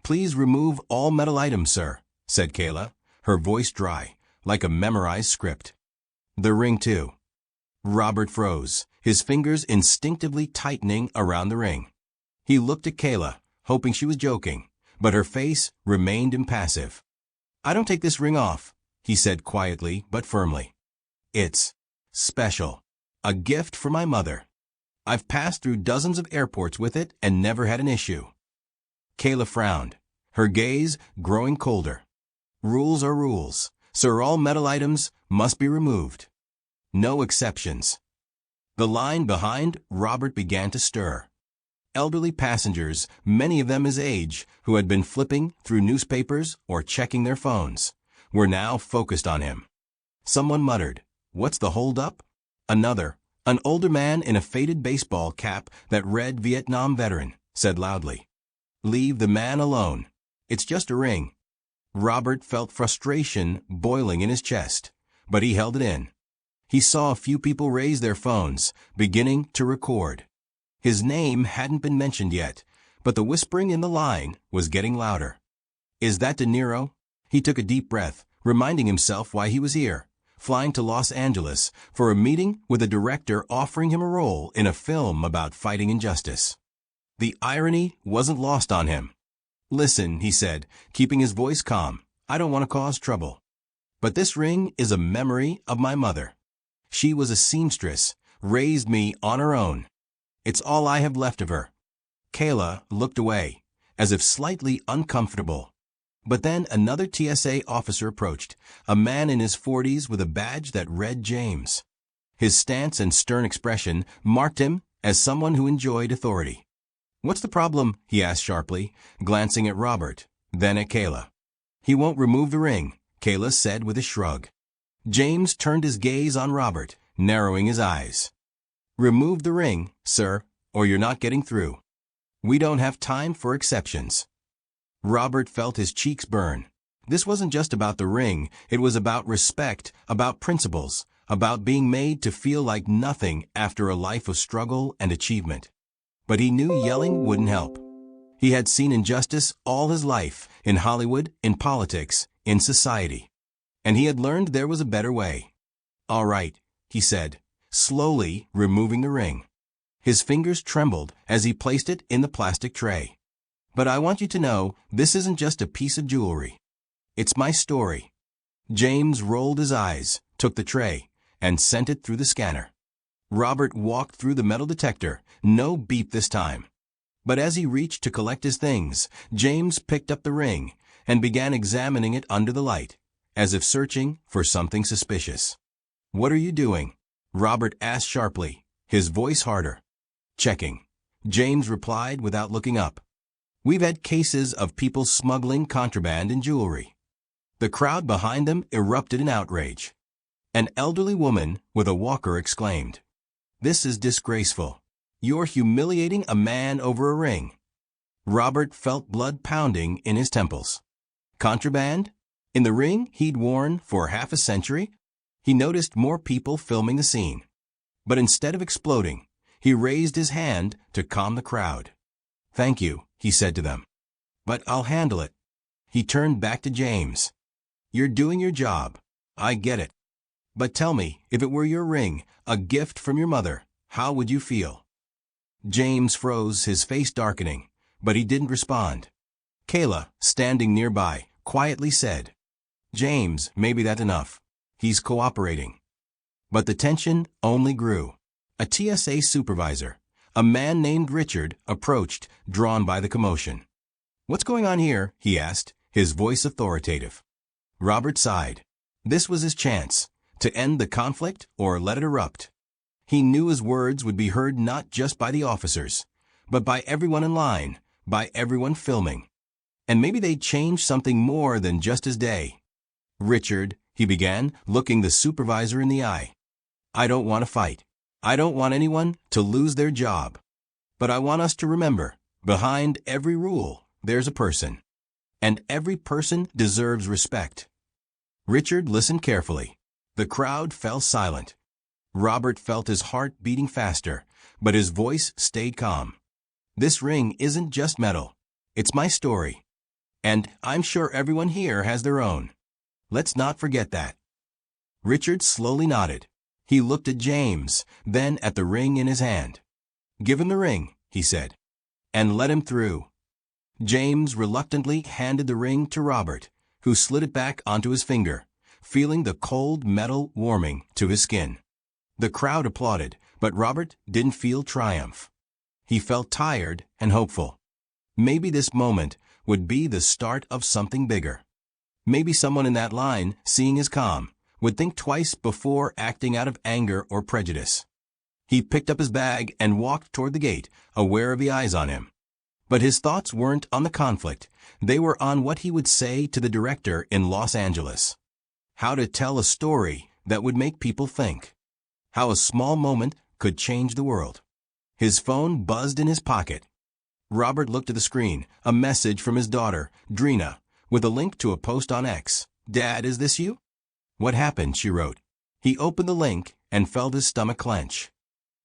"Please remove all metal items, sir," said Kayla, her voice dry, like a memorized script. "The ring, too." Robert froze, his fingers instinctively tightening around the ring. He looked at Kayla, hoping she was joking, but her face remained impassive. "I don't take this ring off," he said quietly but firmly. "It's special. A gift for my mother. I've passed through dozens of airports with it and never had an issue." Kayla frowned, her gaze growing colder. "Rules are rules, so all metal items must be removed. No exceptions." The line behind Robert began to stir. Elderly passengers, many of them his age, who had been flipping through newspapers or checking their phones, were now focused on him. Someone muttered, "What's the hold-up?" Another, an older man in a faded baseball cap that read Vietnam veteran, said loudly, "Leave the man alone. It's just a ring." Robert felt frustration boiling in his chest, but he held it in. He saw a few people raise their phones, beginning to record. His name hadn't been mentioned yet, but the whispering in the line was getting louder. "Is that De Niro?" He took a deep breath, reminding himself why he was here, flying to Los Angeles for a meeting with a director offering him a role in a film about fighting injustice. The irony wasn't lost on him. "Listen," he said, keeping his voice calm, "I don't want to cause trouble. But this ring is a memory of my mother. She was a seamstress, raised me on her own. It's all I have left of her." Kayla looked away, as if slightly uncomfortable. But then another TSA officer approached, a man in his 40s with a badge that read James. His stance and stern expression marked him as someone who enjoyed authority. "What's the problem?" he asked sharply, glancing at Robert, then at Kayla. "He won't remove the ring," Kayla said with a shrug. James turned his gaze on Robert, narrowing his eyes. "Remove the ring, sir, or you're not getting through. We don't have time for exceptions." Robert felt his cheeks burn. This wasn't just about the ring, it was about respect, about principles, about being made to feel like nothing after a life of struggle and achievement. But he knew yelling wouldn't help. He had seen injustice all his life, in Hollywood, in politics, in society. And he had learned there was a better way. "All right," he said, slowly removing the ring. His fingers trembled as he placed it in the plastic tray. "But I want you to know, this isn't just a piece of jewelry. It's my story." James rolled his eyes, took the tray, and sent it through the scanner. Robert walked through the metal detector, no beep this time. But as he reached to collect his things, James picked up the ring and began examining it under the light, as if searching for something suspicious. "What are you doing?" Robert asked sharply, his voice harder. "Checking," James replied without looking up. "We've had cases of people smuggling contraband in jewelry." The crowd behind them erupted in outrage. An elderly woman with a walker exclaimed, "This is disgraceful. You're humiliating a man over a ring." Robert felt blood pounding in his temples. Contraband? In the ring he'd worn for half a century? He noticed more people filming the scene. But instead of exploding, he raised his hand to calm the crowd. "Thank you," he said to them. "But I'll handle it." He turned back to James. "You're doing your job. I get it. But tell me, if it were your ring, a gift from your mother, how would you feel?" James froze, his face darkening, but he didn't respond. Kayla, standing nearby, quietly said, "James, maybe that's enough. He's cooperating." But the tension only grew. A TSA supervisor, a man named Richard, approached, drawn by the commotion. "What's going on here?" he asked, his voice authoritative. Robert sighed. This was his chance, to end the conflict or let it erupt. He knew his words would be heard not just by the officers, but by everyone in line, by everyone filming. And maybe they'd change something more than just his day. "Richard," he began, looking the supervisor in the eye, "I don't want to fight. I don't want anyone to lose their job. But I want us to remember, behind every rule, there's a person. And every person deserves respect." Richard listened carefully. The crowd fell silent. Robert felt his heart beating faster, but his voice stayed calm. "This ring isn't just metal. It's my story. And I'm sure everyone here has their own. Let's not forget that. Richard slowly nodded. He looked at James, then at the ring in his hand. "Give him the ring," he said, "and let him through." James reluctantly handed the ring to Robert, who slid it back onto his finger, feeling the cold metal warming to his skin. The crowd applauded, but Robert didn't feel triumph. He felt tired and hopeful. Maybe this moment would be the start of something bigger. Maybe someone in that line, seeing his calm, would think twice before acting out of anger or prejudice. He picked up his bag and walked toward the gate, aware of the eyes on him. But his thoughts weren't on the conflict. They were on what he would say to the director in Los Angeles. How to tell a story that would make people think. How a small moment could change the world. His phone buzzed in his pocket. Robert looked at the screen, a message from his daughter, Drina, with a link to a post on X. "Dad, is this you?" "What happened?" she wrote. He opened the link and felt his stomach clench.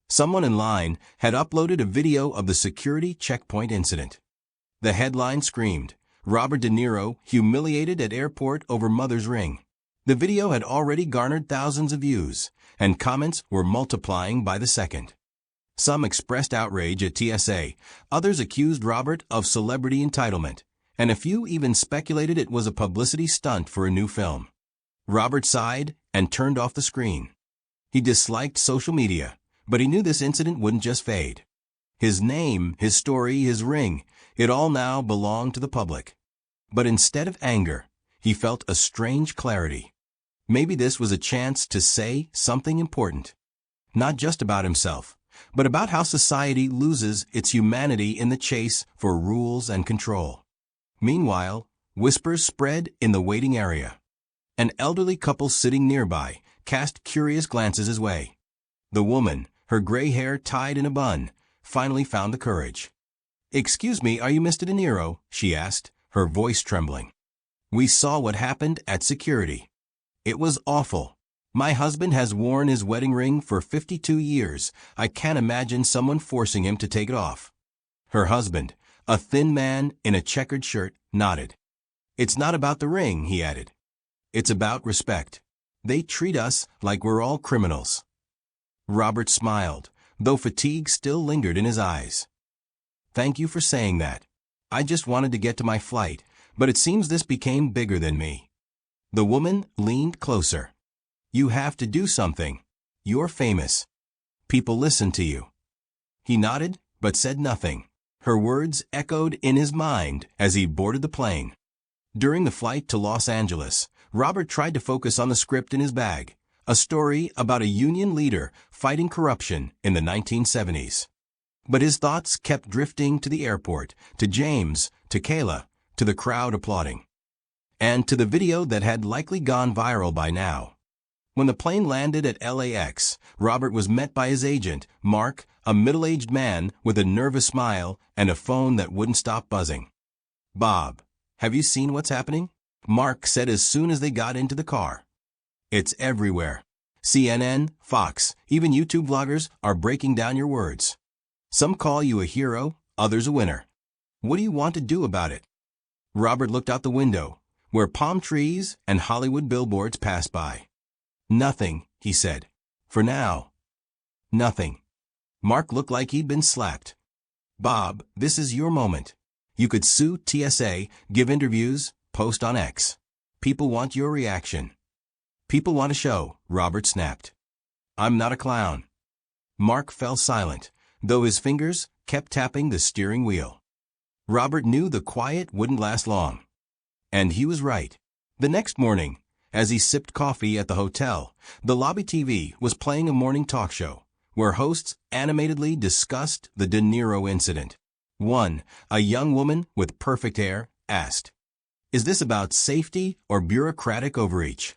Someone in line had uploaded a video of the security checkpoint incident. The headline screamed, "Robert De Niro humiliated at airport over mother's ring." The video had already garnered thousands of views, and comments were multiplying by the second. Some expressed outrage at TSA, others accused Robert of celebrity entitlement, and a few even speculated it was a publicity stunt for a new film. Robert sighed and turned off the screen. He disliked social media, but he knew this incident wouldn't just fade. His name, his story, his ring, it all now belonged to the public. But instead of anger, he felt a strange clarity. Maybe this was a chance to say something important. Not just about himself, but about how society loses its humanity in the chase for rules and control. Meanwhile, whispers spread in the waiting area. An elderly couple sitting nearby cast curious glances his way. The woman, her gray hair tied in a bun, finally found the courage. "Excuse me, are you Mr. De Niro?" she asked, her voice trembling. "We saw what happened at security. It was awful. My husband has worn his wedding ring for 52 years. I can't imagine someone forcing him to take it off." Her husband, a thin man in a checkered shirt, nodded. "It's not about the ring," he added. "It's about respect. They treat us like we're all criminals." Robert smiled, though fatigue still lingered in his eyes. "Thank you for saying that. I just wanted to get to my flight, but it seems this became bigger than me." The woman leaned closer. "You have to do something. You're famous. People listen to you." He nodded, but said nothing. Her words echoed in his mind as he boarded the plane. During the flight to Los Angeles, Robert tried to focus on the script in his bag, a story about a union leader fighting corruption in the 1970s. But his thoughts kept drifting to the airport, to James, to Kayla, to the crowd applauding, and to the video that had likely gone viral by now. When the plane landed at LAX, Robert was met by his agent, Mark, a middle-aged man with a nervous smile and a phone that wouldn't stop buzzing. "Bob, have you seen what's happening?" Mark said as soon as they got into the car. "It's everywhere. CNN, Fox, even YouTube vloggers are breaking down your words. Some call you a hero, others a winner. What do you want to do about it?" Robert looked out the window, where palm trees and Hollywood billboards passed by. "Nothing," he said. "For now. Nothing." Mark looked like he'd been slapped. "Bob, this is your moment. You could sue TSA, give interviews, post on X. People want your reaction." "People want a show," Robert snapped. "I'm not a clown." Mark fell silent, though his fingers kept tapping the steering wheel. Robert knew the quiet wouldn't last long. And he was right. The next morning, as he sipped coffee at the hotel, the lobby TV was playing a morning talk show, where hosts animatedly discussed the De Niro incident. One, a young woman with perfect hair, asked, "Is this about safety or bureaucratic overreach?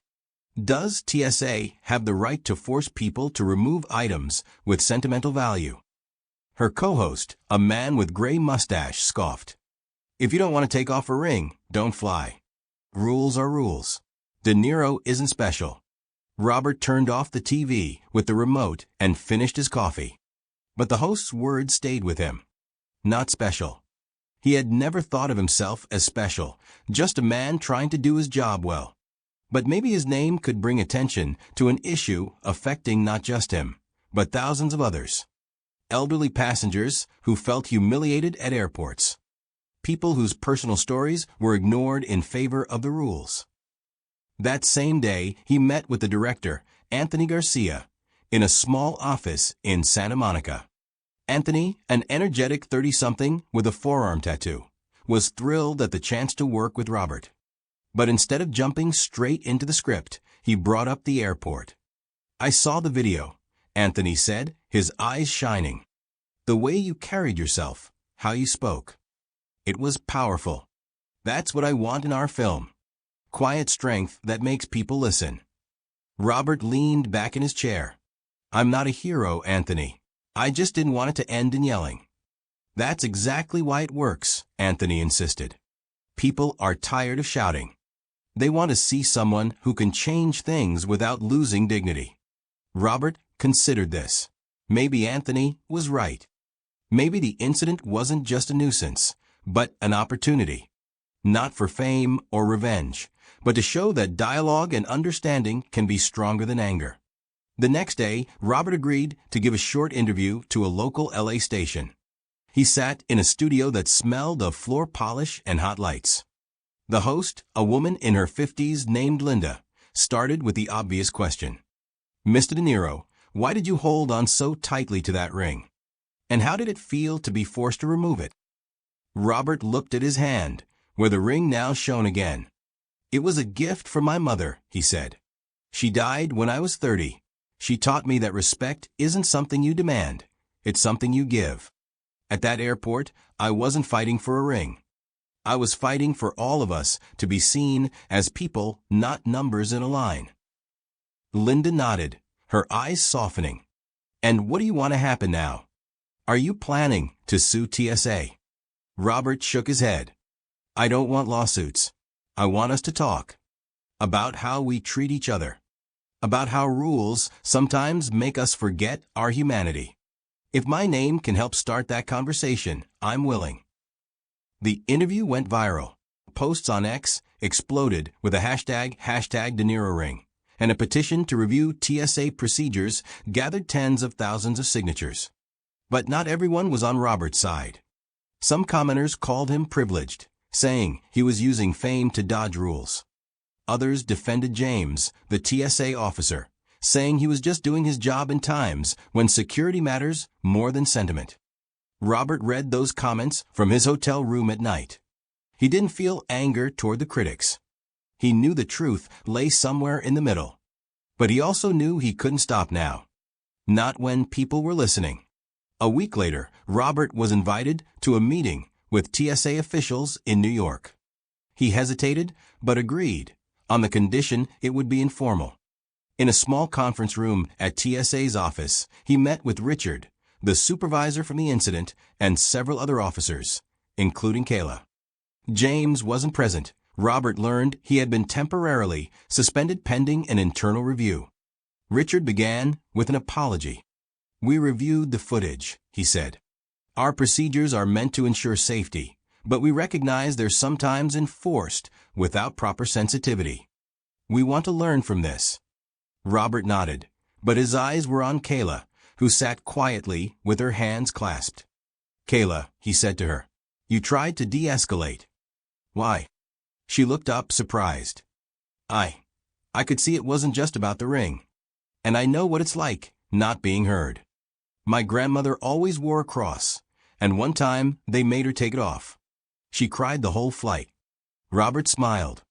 Does TSA have the right to force people to remove items with sentimental value?" Her co-host, a man with gray mustache, scoffed. "If you don't want to take off a ring, don't fly. Rules are rules. De Niro isn't special." Robert turned off the TV with the remote and finished his coffee. But the host's words stayed with him. Not special. He had never thought of himself as special, just a man trying to do his job well. But maybe his name could bring attention to an issue affecting not just him, but thousands of others. Elderly passengers who felt humiliated at airports. People whose personal stories were ignored in favor of the rules. That same day, he met with the director, Anthony Garcia, in a small office in Santa Monica. Anthony, an energetic 30-something with a forearm tattoo, was thrilled at the chance to work with Robert. But instead of jumping straight into the script, he brought up the airport. "I saw the video," Anthony said, his eyes shining. "The way you carried yourself, how you spoke. It was powerful. That's what I want in our film. Quiet strength that makes people listen." Robert leaned back in his chair. "I'm not a hero, Anthony. I just didn't want it to end in yelling." "That's exactly why it works," Anthony insisted. "People are tired of shouting. They want to see someone who can change things without losing dignity." Robert considered this. Maybe Anthony was right. Maybe the incident wasn't just a nuisance, but an opportunity. Not for fame or revenge, but to show that dialogue and understanding can be stronger than anger. The next day, Robert agreed to give a short interview to a local LA station. He sat in a studio that smelled of floor polish and hot lights. The host, a woman in her 50s named Linda, started with the obvious question. "Mr. De Niro, why did you hold on so tightly to that ring? And how did it feel to be forced to remove it?" Robert looked at his hand, where the ring now shone again. "It was a gift from my mother," he said. "She died when I was 30. She taught me that respect isn't something you demand, it's something you give. At that airport, I wasn't fighting for a ring. I was fighting for all of us to be seen as people, not numbers in a line." Linda nodded, her eyes softening. "And what do you want to happen now? Are you planning to sue TSA?" Robert shook his head. "I don't want lawsuits. I want us to talk. About how we treat each other. About how rules sometimes make us forget our humanity. If my name can help start that conversation, I'm willing." The interview went viral. Posts on X exploded with a hashtag De Niro ring, and a petition to review TSA procedures gathered tens of thousands of signatures. But not everyone was on Robert's side. Some commenters called him privileged, saying he was using fame to dodge rules. Others defended James, the TSA officer, saying he was just doing his job in times when security matters more than sentiment. Robert read those comments from his hotel room at night. He didn't feel anger toward the critics. He knew the truth lay somewhere in the middle. But he also knew he couldn't stop now. Not when people were listening. A week later, Robert was invited to a meeting with TSA officials in New York. He hesitated, but agreed, on the condition it would be informal. In a small conference room at TSA's office, he met with Richard, the supervisor from the incident, and several other officers, including Kayla. James wasn't present. Robert learned he had been temporarily suspended pending an internal review. Richard began with an apology. "We reviewed the footage," he said. "Our procedures are meant to ensure safety, but we recognize they're sometimes enforced without proper sensitivity. We want to learn from this." Robert nodded, but his eyes were on Kayla, who sat quietly with her hands clasped. "Kayla," he said to her, "you tried to de-escalate. Why?" She looked up, surprised. I could see it wasn't just about the ring. And I know what it's like, not being heard. My grandmother always wore a cross, and one time they made her take it off. She cried the whole flight." Robert smiled.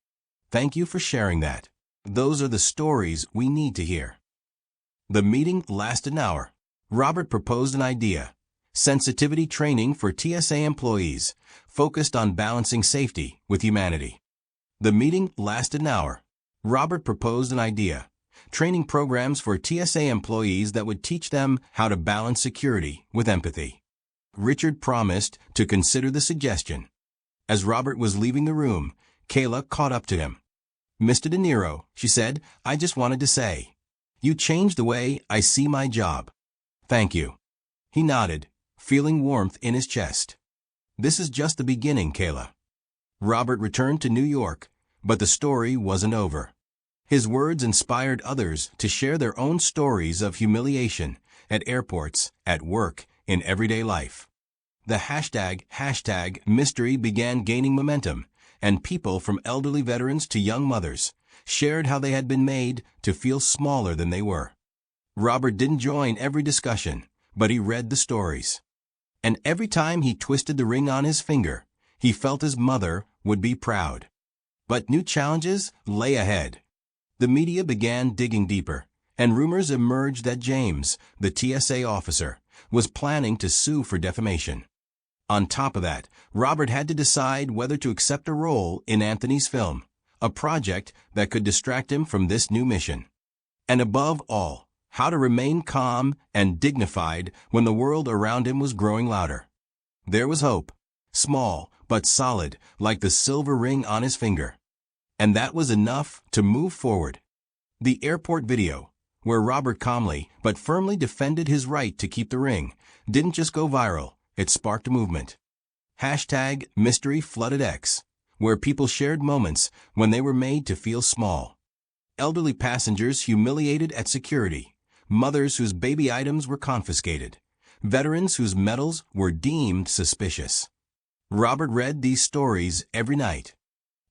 "Thank you for sharing that. Those are the stories we need to hear." The meeting lasted an hour. Robert proposed an idea: sensitivity training for TSA employees, focused on balancing safety with humanity. The meeting lasted an hour. Robert proposed an idea: training programs for TSA employees that would teach them how to balance security with empathy. Richard promised to consider the suggestion. As Robert was leaving the room, Kayla caught up to him. "Mr. De Niro," she said, "I just wanted to say, you changed the way I see my job. Thank you." He nodded, feeling warmth in his chest. This is just the beginning, Kayla. Robert returned to New York, but the story wasn't over. His words inspired others to share their own stories of humiliation at airports, at work, in everyday life. The hashtag mystery began gaining momentum, and people from elderly veterans to young mothers shared how they had been made to feel smaller than they were. Robert didn't join every discussion, but he read the stories. And every time he twisted the ring on his finger, he felt his mother would be proud. But new challenges lay ahead. The media began digging deeper, and rumors emerged that James, the TSA officer, was planning to sue for defamation. On top of that, Robert had to decide whether to accept a role in Anthony's film, a project that could distract him from this new mission. And above all, how to remain calm and dignified when the world around him was growing louder. There was hope, small but solid, like the silver ring on his finger. And that was enough to move forward. The airport video, where Robert calmly but firmly defended his right to keep the ring, didn't just go viral, it sparked a movement. #mystery flooded X, where people shared moments when they were made to feel small. Elderly passengers humiliated at security, mothers whose baby items were confiscated, veterans whose medals were deemed suspicious. Robert read these stories every night,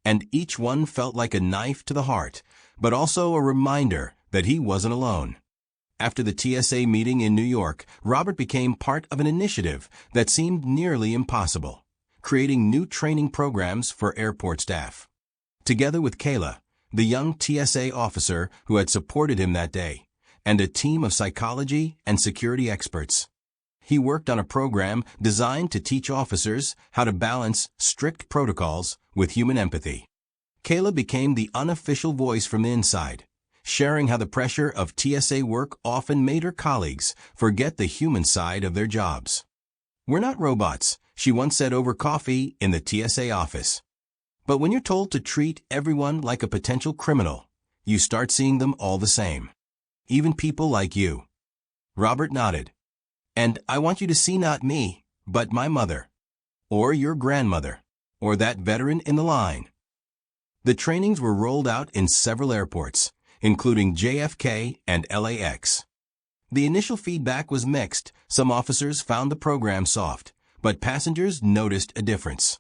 and each one felt like a knife to the heart, but also a reminder that he wasn't alone. After the TSA meeting in New York, Robert became part of an initiative that seemed nearly impossible, creating new training programs for airport staff. Together with Kayla, the young TSA officer who had supported him that day, and a team of psychology and security experts, he worked on a program designed to teach officers how to balance strict protocols with human empathy. Kayla became the unofficial voice from the inside, sharing how the pressure of TSA work often made her colleagues forget the human side of their jobs. "We're not robots," she once said over coffee in the TSA office. "But when you're told to treat everyone like a potential criminal, you start seeing them all the same. Even people like you." Robert nodded. "And I want you to see not me, but my mother, or your grandmother, or that veteran in the line." The trainings were rolled out in several airports, including JFK and LAX. The initial feedback was mixed. Some officers found the program soft, but passengers noticed a difference.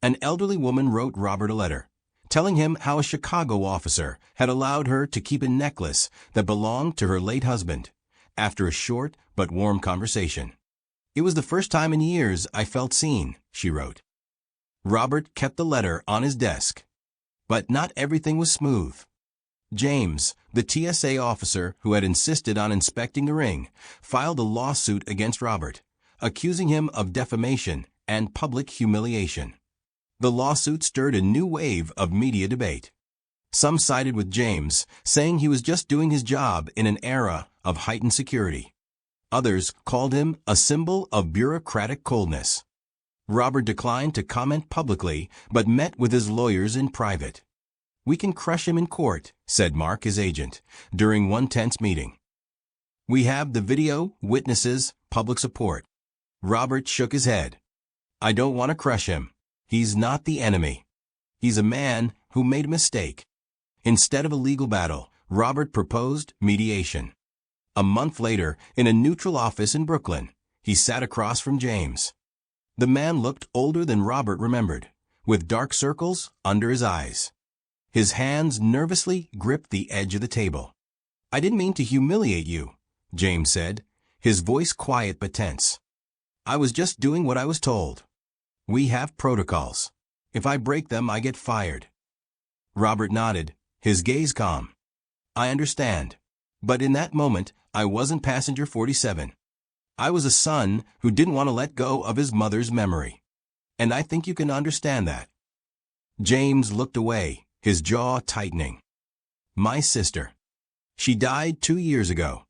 An elderly woman wrote Robert a letter, telling him how a Chicago officer had allowed her to keep a necklace that belonged to her late husband, after a short but warm conversation. "It was the first time in years I felt seen," she wrote. Robert kept the letter on his desk. But not everything was smooth. James, the TSA officer who had insisted on inspecting the ring, filed a lawsuit against Robert, accusing him of defamation and public humiliation. The lawsuit stirred a new wave of media debate. Some sided with James, saying he was just doing his job in an era of heightened security. Others called him a symbol of bureaucratic coldness. Robert declined to comment publicly, but met with his lawyers in private. "We can crush him in court," said Mark, his agent, during one tense meeting. "We have the video, witnesses, public support." Robert shook his head. "I don't want to crush him. He's not the enemy. He's a man who made a mistake." Instead of a legal battle, Robert proposed mediation. A month later, in a neutral office in Brooklyn, he sat across from James. The man looked older than Robert remembered, with dark circles under his eyes. His hands nervously gripped the edge of the table. "I didn't mean to humiliate you," James said, his voice quiet but tense. "I was just doing what I was told. We have protocols. If I break them, I get fired." Robert nodded, his gaze calm. "I understand. But in that moment, I wasn't passenger 47. I was a son who didn't want to let go of his mother's memory. And I think you can understand that." James looked away, his jaw tightening. "My sister. She died 2 years ago.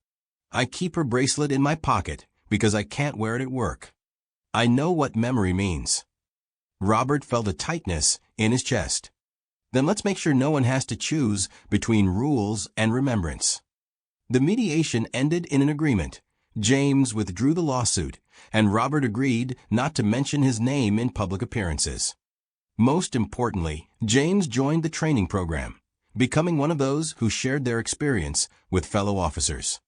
I keep her bracelet in my pocket because I can't wear it at work. I know what memory means." Robert felt a tightness in his chest. "Then let's make sure no one has to choose between rules and remembrance." The mediation ended in an agreement. James withdrew the lawsuit, and Robert agreed not to mention his name in public appearances. Most importantly, James joined the training program, becoming one of those who shared their experience with fellow officers.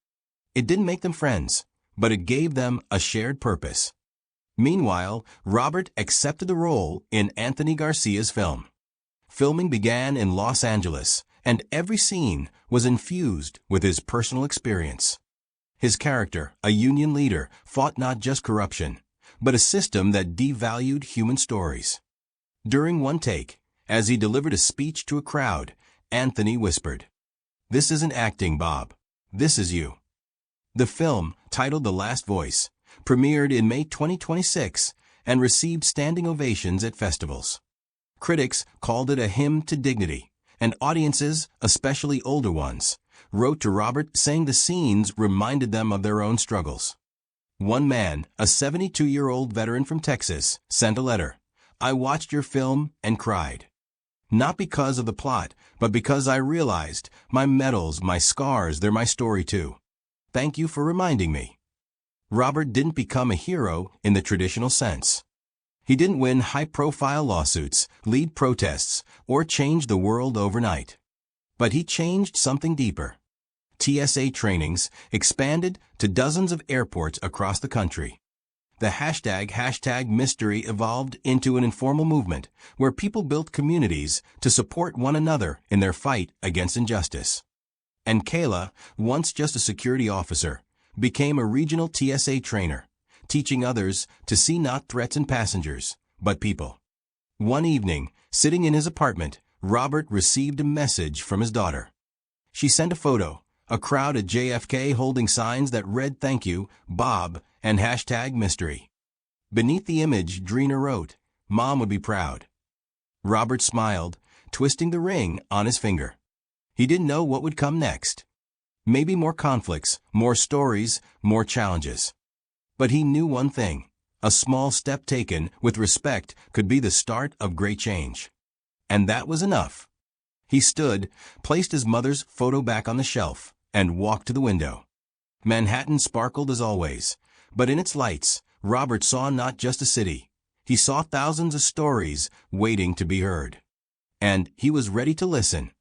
It didn't make them friends, but it gave them a shared purpose. Meanwhile, Robert accepted the role in Anthony Garcia's film. Filming began in Los Angeles, and every scene was infused with his personal experience. His character, a union leader, fought not just corruption, but a system that devalued human stories. During one take, as he delivered a speech to a crowd, Anthony whispered, "This isn't acting, Bob. This is you." The film, titled The Last Voice, premiered in May 2026 and received standing ovations at festivals. Critics called it a hymn to dignity, and audiences, especially older ones, wrote to Robert saying the scenes reminded them of their own struggles. One man, a 72-year-old veteran from Texas, sent a letter. "I watched your film and cried. Not because of the plot, but because I realized my medals, my scars, they're my story too. Thank you for reminding me." Robert didn't become a hero in the traditional sense. He didn't win high-profile lawsuits, lead protests, or change the world overnight. But he changed something deeper. TSA trainings expanded to dozens of airports across the country. The hashtag mystery evolved into an informal movement where people built communities to support one another in their fight against injustice. And Kayla, once just a security officer, became a regional TSA trainer, teaching others to see not threats and passengers, but people. One evening, sitting in his apartment, Robert received a message from his daughter. She sent a photo, a crowd at JFK holding signs that read "Thank you, Bob," and hashtag mystery. Beneath the image, Drina wrote, "Mom would be proud." Robert smiled, twisting the ring on his finger. He didn't know what would come next. Maybe more conflicts, more stories, more challenges. But he knew one thing. A small step taken with respect could be the start of great change. And that was enough. He stood, placed his mother's photo back on the shelf, and walked to the window. Manhattan sparkled as always, but in its lights, Robert saw not just a city. He saw thousands of stories waiting to be heard. And he was ready to listen.